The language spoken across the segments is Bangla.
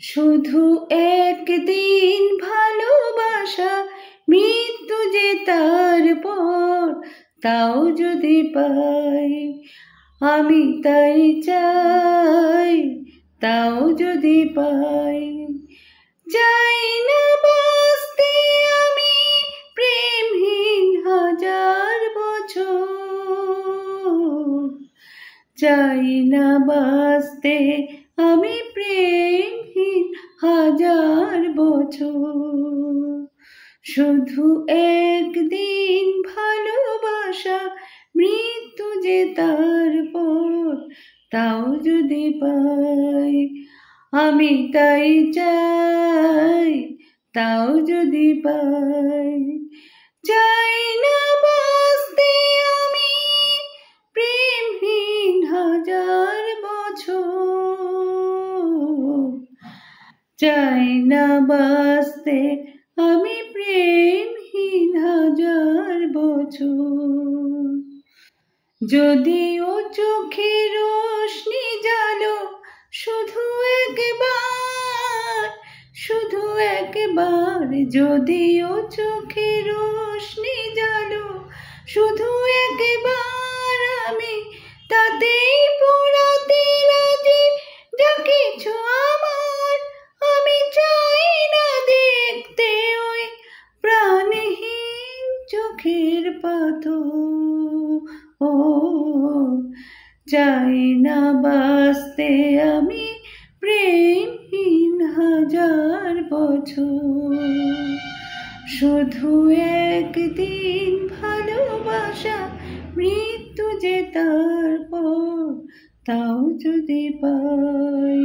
শুধু একদিন ভালোবাসা, মৃত্যু যে তারপর, তাও যদি পাই, আমি তাই চাই, তাও যদি পাই। চাই না বাঁচতে আমি প্রেমহীন হাজার বছর, চাই না বাঁচতে আমি প্রেমহীন হাজার বছর। শুধু একদিন ভালোবাসা, মৃত্যু যে তারপর, তাও যদি পাই, আমি তাই চাই, তাও যদি পাই। চাই না বাঁচতে আমি প্রেমহীন হাজার বছর, চাই না বাঁচতে আমি প্রেমহীন হাজার বছর। যদিও চোখে রোশনি জালো, শুধু একবার, শুধু একবার। যদিও চোখে রোশনি জালো, শুধু একবার, আমি তাতেই পোড়াতে রাজি যা কিছু আমার। আমি চাই না দেখতে ওই প্রাণহীন চোখের পাথর, ও চাই না বাঁচতে আমি প্রেমহীন হাজার বছর। শুধু একদিন ভালোবাসা, মৃত্যু যে তারপর, তাও যদি পাই,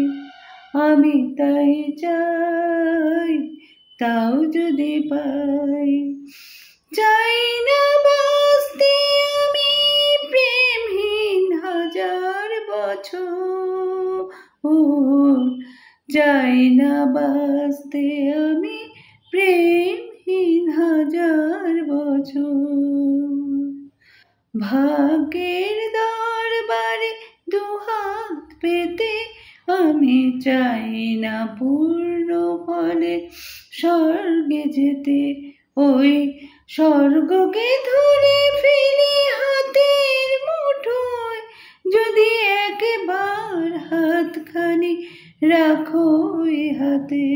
আমি তাই চাই, তাও যদি পাই। চাই না বাঁচতে আমি প্রেমহীন হাজার বছর, চাই না বাঁচতে আমি প্রেমহীন হাজার বছর। ভাগ্যের দরবারে দুহাত পেতে আমি চাই না পূর্ণ ফলে স্বর্গে যেতে। ওই স্বর্গকে ধরে ফেলি হাতের মুঠোয়, যদি একবার হাতখানি রাখো এ হাতে।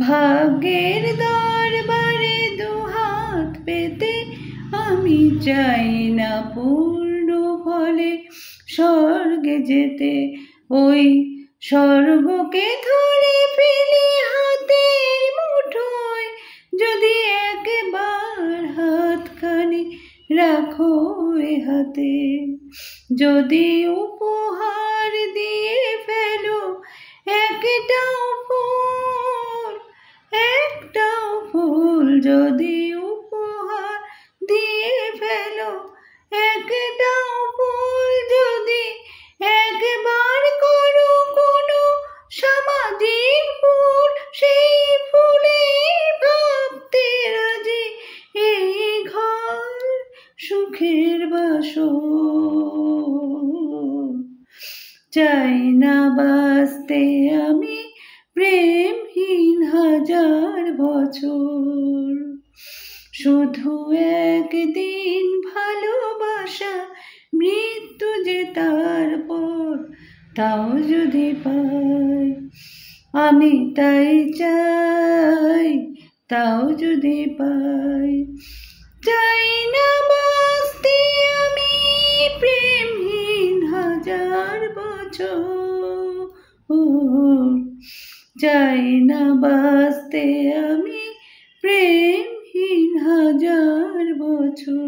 ভাগ্যের দরবারে দুহাত পেতে আমি চাই না পূর্ণ ফলে স্বর্গে যেতে। ওই স্বর্গকে ধরে ফেলি হাতের মুঠোয়, যদি একবার হাতখানি রাখো এ হাতে। যদি উপহার দিয়ে ফেলো একটাও ফুল, একটাও ফুল, যদি উপহার দিয়ে ফেলো একটাও ফুল, যদি একবার করো কোনো সামাজিক ভুল, সেই ফুলে ভাবতে রাজি এই ঘর সুখের বাসর। চাই না বাঁচতে আমি প্রেমহীন হাজার বছর। শুধু একদিন ভালোবাসা, মৃত্যু যে তারপর, তাও যদি পাই, আমি তাই চাই, তাও যদি পাই। চাই না বাঁচতে আমি প্রেমহীন হাজার বছর, চাই না বাঁচতে আমি প্রেমহীন হাজার বছর।